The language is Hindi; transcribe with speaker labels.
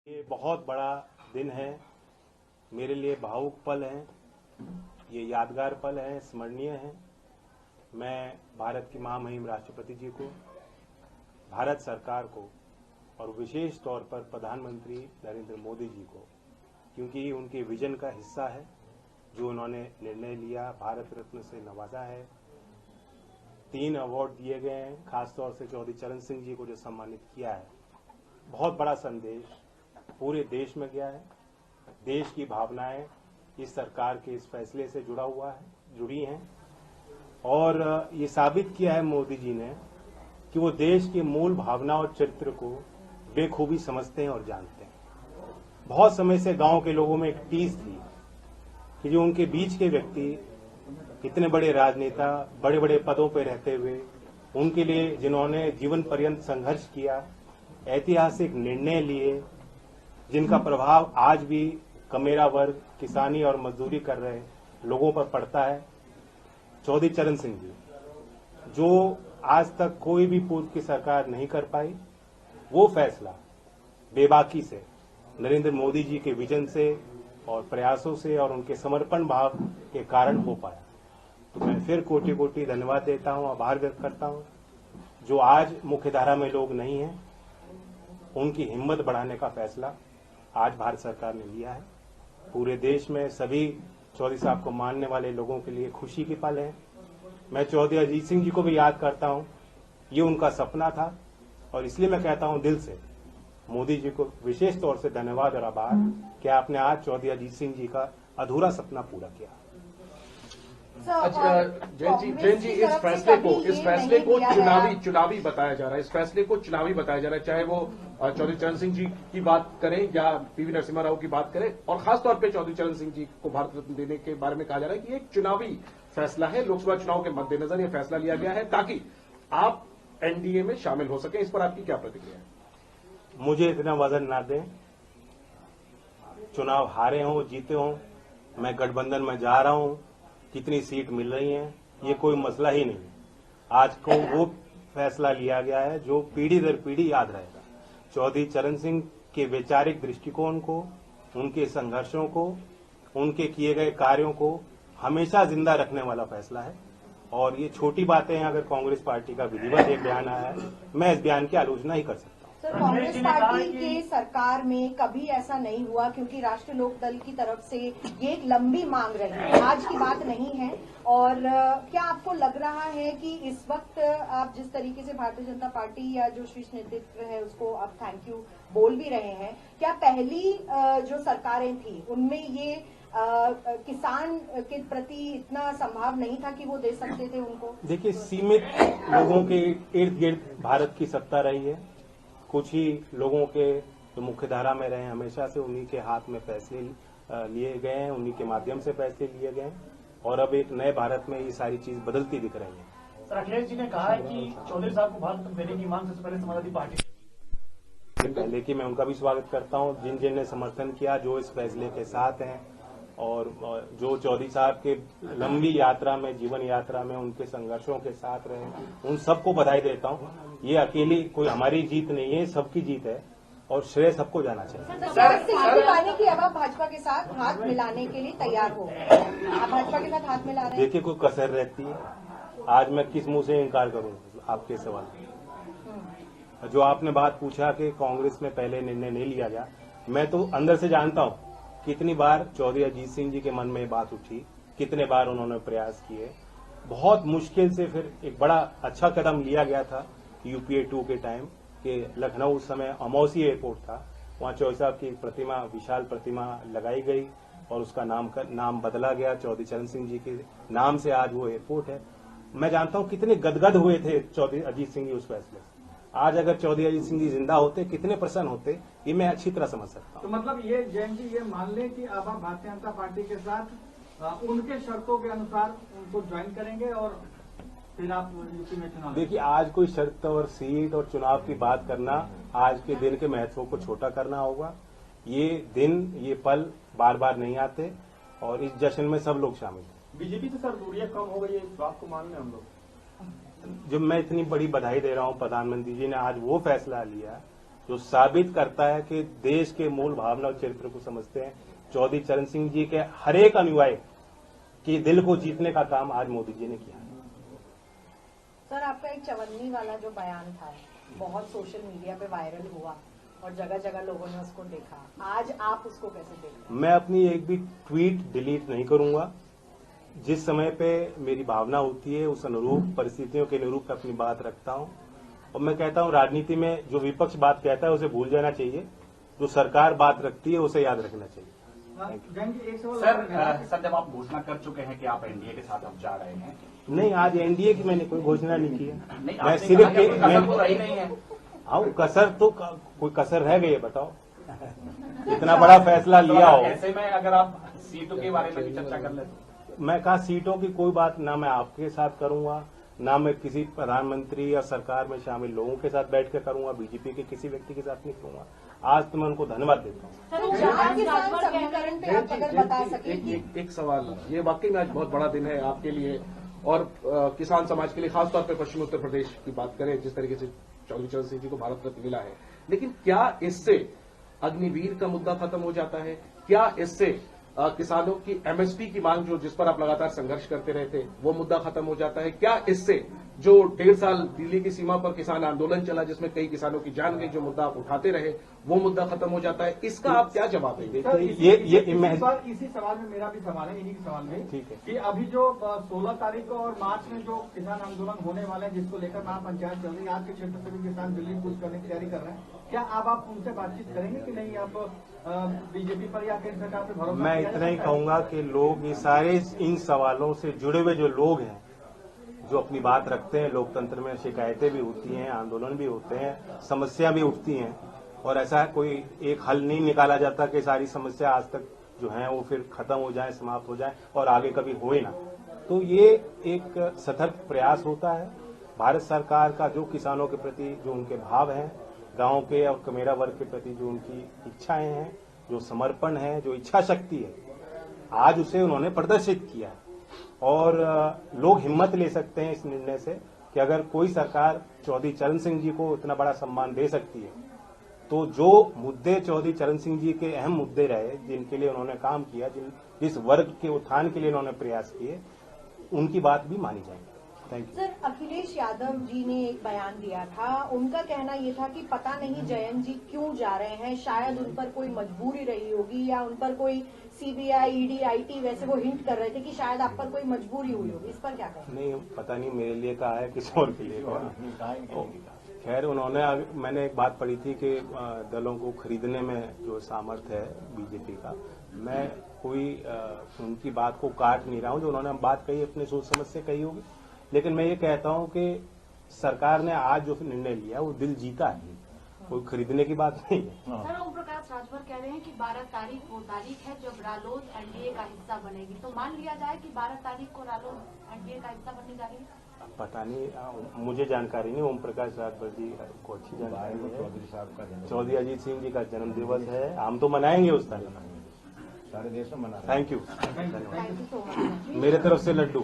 Speaker 1: ये बहुत बड़ा दिन है, मेरे लिए भावुक पल है, ये यादगार पल है, स्मरणीय है। मैं भारत की महामहिम राष्ट्रपति जी को, भारत सरकार को और विशेष तौर पर प्रधानमंत्री नरेंद्र मोदी जी को, क्योंकि उनके विजन का हिस्सा है, जो उन्होंने निर्णय लिया, भारत रत्न से नवाजा है। 3 अवार्ड दिए गए हैं, खासतौर से चौधरी चरण सिंह जी को जो सम्मानित किया है। बहुत बड़ा संदेश पूरे देश में गया है। देश की भावनाएं इस सरकार के इस फैसले से जुड़ी हैं और ये साबित किया है मोदी जी ने कि वो देश की मूल भावना और चरित्र को बेखूबी समझते हैं और जानते हैं। बहुत समय से गांव के लोगों में एक टीस थी कि जो उनके बीच के व्यक्ति, इतने बड़े राजनेता, बड़े बड़े पदों पर रहते हुए, उनके लिए जिन्होंने जीवन पर्यंत संघर्ष किया, ऐतिहासिक निर्णय लिए, जिनका प्रभाव आज भी कमेरा वर्ग, किसानी और मजदूरी कर रहे लोगों पर पड़ता है, चौधरी चरण सिंह जी, जो आज तक कोई भी पूर्व की सरकार नहीं कर पाई, वो फैसला बेबाकी से नरेंद्र मोदी जी के विजन से और प्रयासों से और उनके समर्पण भाव के कारण हो पाया। तो मैं फिर कोटि कोटि धन्यवाद देता हूं, आभार व्यक्त करता हूं। जो आज मुख्यधारा में लोग नहीं हैं, उनकी हिम्मत बढ़ाने का फैसला आज भारत सरकार ने लिया है। पूरे देश में सभी चौधरी साहब को मानने वाले लोगों के लिए खुशी की पल है। मैं चौधरी अजीत सिंह जी को भी याद करता हूं, ये उनका सपना था और इसलिए मैं कहता हूं दिल से मोदी जी को विशेष तौर से धन्यवाद और आभार कि आपने आज चौधरी अजीत सिंह जी का अधूरा सपना पूरा किया।
Speaker 2: अच्छा, जैन जी, इस फैसले को चुनावी बताया जा रहा है। इस फैसले को चुनावी बताया जा रहा है, चाहे वो चौधरी चरण सिंह जी की बात करें या पीवी नरसिम्हा राव की बात करें, और खासतौर पे चौधरी चरण सिंह जी को भारत रत्न देने के बारे में कहा जा रहा है कि एक चुनावी फैसला है। लोकसभा चुनाव के मद्देनजर यह फैसला लिया गया है ताकि आप एनडीए में शामिल हो सके। इस पर आपकी क्या प्रतिक्रिया है?
Speaker 1: मुझे इतना वजन ना दें, चुनाव हारे हों जीते हों, मैं गठबंधन में जा रहा हूं, कितनी सीट मिल रही हैं, ये कोई मसला ही नहीं है। आज को वो फैसला लिया गया है जो पीढ़ी दर पीढ़ी याद रहेगा। चौधरी चरण सिंह के वैचारिक दृष्टिकोण को, उनके संघर्षों को, उनके किए गए कार्यों को हमेशा जिंदा रखने वाला फैसला है। और ये छोटी बातें हैं, अगर कांग्रेस पार्टी का विधिवत एक बयान आया है, मैं इस बयान की आलोचना ही कर सकता हूं।
Speaker 3: सर, कांग्रेस पार्टी के सरकार में कभी ऐसा नहीं हुआ, क्योंकि राष्ट्रीय लोक दल की तरफ से ये एक लंबी मांग रही है, आज की बात नहीं है। और क्या आपको लग रहा है कि इस वक्त आप जिस तरीके से भारतीय जनता पार्टी या जो शीर्ष नेतृत्व है उसको आप थैंक यू बोल भी रहे हैं, क्या पहली जो सरकारें थी उनमें ये किसान के प्रति इतना संभाव नहीं था कि वो दे सकते थे उनको?
Speaker 1: देखिए, सीमित लोगों के इर्द गिर्द भारत की सत्ता रही है। कुछ ही लोगों के जो मुख्यधारा में रहे, हमेशा से उन्हीं के हाथ में फैसले लिए गए हैं, उन्हीं के माध्यम से फैसले लिए गए हैं और अब एक नए भारत में ये सारी चीज बदलती दिख रही है।
Speaker 4: सर, अखिलेश जी ने कहा है कि चौधरी साहब को भारत रत्न देने की मांग सबसे पहले समाजवादी पार्टी
Speaker 1: पहले की मैं उनका भी स्वागत करता हूं, जिन ने समर्थन किया, जो इस फैसले के साथ हैं और जो चौधरी साहब के लंबी यात्रा में, जीवन यात्रा में उनके संघर्षों के साथ रहे, उन सबको बधाई देता हूं। ये अकेली कोई हमारी जीत नहीं है, सबकी जीत है और श्रेय सबको जाना चाहिए।
Speaker 3: पाने की अब आप भाजपा के साथ हाथ मिलाने के लिए तैयार हो, आप भाजपा के साथ हाथ मिला रहे हैं?
Speaker 1: देखिए, कोई कसर रहती है, आज मैं किस मुंह से इनकार करूं आपके सवाल। जो आपने बात पूछा कि कांग्रेस में पहले निर्णय नहीं लिया गया, मैं तो अंदर से जानता हूं कितनी बार चौधरी अजीत सिंह जी के मन में बात उठी, कितने बार उन्होंने प्रयास किए। बहुत मुश्किल से फिर एक बड़ा अच्छा कदम लिया गया था यूपीए 2 के टाइम कि लखनऊ उस समय अमौसी एयरपोर्ट था, वहां चौधरी साहब की प्रतिमा, विशाल प्रतिमा लगाई गई और उसका नाम बदला गया, चौधरी चरण सिंह जी के नाम से आज वो एयरपोर्ट है। मैं जानता हूं कितने गदगद हुए थे चौधरी अजीत सिंह जी उस फैसले से। आज अगर चौधरी अजीत सिंह जी जिंदा होते, कितने प्रसन्न होते, ये मैं अच्छी तरह समझ सकता हूं।
Speaker 4: तो मतलब ये जैन जी, ये मान लें कि अब आप भारतीय जनता पार्टी के साथ उनके शर्तों के अनुसार उनको ज्वाइन करेंगे और फिर आप यूपी में चुनाव।
Speaker 1: देखिए, आज कोई शर्त और सीट और चुनाव की बात करना, आज के दिन के महत्व को छोटा करना होगा। ये दिन, ये पल बार बार नहीं आते और इस जश्न में सब लोग शामिल हैं।
Speaker 4: बीजेपी से सर दूरियां कम हो गई है, इस बात को मान लें हम लोग?
Speaker 1: जब मैं इतनी बड़ी बधाई दे रहा हूं, प्रधानमंत्री जी ने आज वो फैसला लिया जो साबित करता है कि देश के मूल भावना और चरित्र को समझते हैं। चौधरी चरण सिंह जी के हर एक अनुयायी के दिल को जीतने का काम आज मोदी जी ने किया है।
Speaker 3: सर, आपका एक चवन्नी वाला जो बयान था बहुत सोशल मीडिया पे वायरल हुआ और जगह जगह लोगों ने उसको देखा, आज आप उसको कैसे देखते हैं?
Speaker 1: मैं अपनी एक भी ट्वीट डिलीट नहीं करूंगा। जिस समय पे मेरी भावना होती है उस अनुरूप परिस्थितियों के अनुरूप अपनी बात रखता हूं। और मैं कहता हूं राजनीति में जो विपक्ष बात कहता है उसे भूल जाना चाहिए, जो सरकार बात रखती है उसे याद रखना चाहिए।
Speaker 5: सर जब आप घोषणा कर चुके हैं कि आप एनडीए के साथ अब जा रहे हैं।
Speaker 1: नहीं, आज एनडीए की मैंने कोई घोषणा नहीं की है।
Speaker 5: नहीं,
Speaker 1: मैं सिर्फ
Speaker 5: रही नहीं है।
Speaker 1: कसर तो कोई कसर रह गई है, बताओ। इतना बड़ा फैसला लिया हो।
Speaker 5: ऐसे में अगर आप सीटों के बारे में भी चर्चा कर ले तो
Speaker 1: मैं कहा सीटों की कोई बात ना मैं आपके साथ करूंगा, ना मैं किसी प्रधानमंत्री या सरकार में शामिल लोगों के साथ बैठ कर करूंगा, बीजेपी के किसी व्यक्ति के साथ नहीं करूंगा। आज तो मैं उनको धन्यवाद देता हूँ।
Speaker 2: एक सवाल, ये वाकई में आज बहुत बड़ा दिन है आपके लिए और किसान समाज के लिए, खासतौर पर पश्चिमी उत्तर प्रदेश की बात करें, जिस तरीके से चौधरी चरण सिंह जी को भारत रत्न मिला है, लेकिन क्या इससे अग्निवीर का मुद्दा खत्म हो जाता है? क्या इससे किसानों की एमएसपी की मांग जो जिस पर आप लगातार संघर्ष करते रहे थे वो मुद्दा खत्म हो जाता है? क्या इससे जो 1.5 साल दिल्ली की सीमा पर किसान आंदोलन चला जिसमें कई किसानों की जान गई, जो मुद्दा आप उठाते रहे वो मुद्दा खत्म हो जाता है? इसका आप क्या जवाब देंगे?
Speaker 4: इसी सवाल में मेरा भी सवाल है, इन्हीं के सवाल में कि अभी जो 16 तारीख को और मार्च में जो किसान आंदोलन होने वाले हैं जिसको लेकर महापंचायत चल रही है, आपके क्षेत्र से भी किसान दिल्ली कूच करने की तैयारी कर रहे हैं, क्या आप उनसे बातचीत करेंगे कि नहीं? आप बीजेपी पर या केंद्र सरकार पर भरोसा?
Speaker 1: मैं इतना ही कहूंगा कि लोग ये सारे इन सवालों से जुड़े हुए जो लोग हैं, जो अपनी बात रखते हैं, लोकतंत्र में शिकायतें भी होती हैं, आंदोलन भी होते हैं, समस्या भी उठती हैं और ऐसा कोई एक हल नहीं निकाला जाता कि सारी समस्या आज तक जो है वो फिर खत्म हो जाए, समाप्त हो जाए और आगे कभी होए ना। तो ये एक सतर्क प्रयास होता है भारत सरकार का, जो किसानों के प्रति जो उनके भाव हैं, गांव के और कमेरा वर्ग के प्रति जो उनकी इच्छाएं हैं, जो समर्पण है, जो इच्छा शक्ति है, आज उसे उन्होंने प्रदर्शित किया है। और लोग हिम्मत ले सकते हैं इस निर्णय से कि अगर कोई सरकार चौधरी चरण सिंह जी को इतना बड़ा सम्मान दे सकती है तो जो मुद्दे चौधरी चरण सिंह जी के अहम मुद्दे रहे, जिनके लिए उन्होंने काम किया, जिस वर्ग के उत्थान के लिए उन्होंने प्रयास किए, उनकी बात भी मानी जाएगी। Thank you.
Speaker 3: Sir, Akhilesh Yadav ji ने एक बयान दिया था, उनका कहना ये था कि पता नहीं जयंत जी क्यों जा रहे हैं, शायद उन पर कोई मजबूरी रही होगी या उन पर कोई सीबीआई, ईडी, आईटी, वैसे वो हिंट कर रहे थे कि शायद आप पर कोई मजबूरी हुई होगी। इस पर क्या कहें?
Speaker 1: नहीं, पता नहीं मेरे लिए कहा है, किसी और के लिए कहा। खैर, उन्होंने, मैंने एक बात पढ़ी थी कि दलों को खरीदने में जो सामर्थ्य है बीजेपी का, मैं कोई उनकी बात को काट नहीं रहा हूं। जो उन्होंने बात कही अपनी सोच समझ से कही होगी, लेकिन मैं ये कहता हूं कि सरकार ने आज जो निर्णय लिया वो दिल जीता है, कोई खरीदने की बात नहीं है।
Speaker 6: सर, ओम प्रकाश राजभर कह रहे हैं कि 12 तारीख वो तारीख है जब रालोद एनडीए का हिस्सा बनेगी, तो मान लिया जाए कि 12 तारीख को रालोद एनडीए का हिस्सा बनने जा रही है?
Speaker 1: पता नहीं, मुझे जानकारी नहीं। ओम प्रकाश राजभर जी को अच्छी जानकारी है। चौधरी अजीत सिंह जी का जन्म दिवस है, हम तो मनाएंगे उस तारीख, सारे देश में मना। Thank you,
Speaker 3: thank you so much.
Speaker 1: मेरे तरफ से लड्डू।